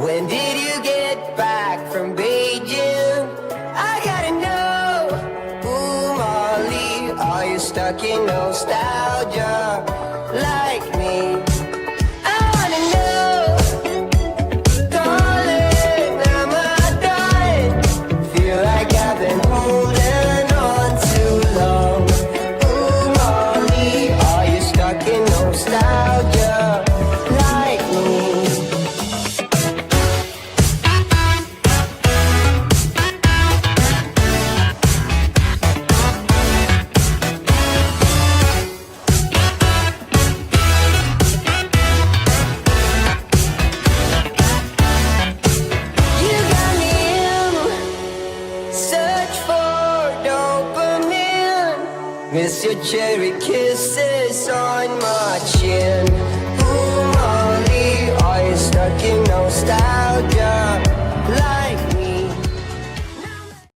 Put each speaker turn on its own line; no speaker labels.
When did you get back from Beijing? I gotta know. Ooh, Molly, are you stuck in nostalgia like me? I wanna know. Darling, am I dying? Feel like I've been holding on too long. Ooh, Molly, are you stuck in nostalgia like me? You got me in search for dopamine. Miss your cherry kisses on my chin. Ooh, Molly, are you stuck in nostalgia like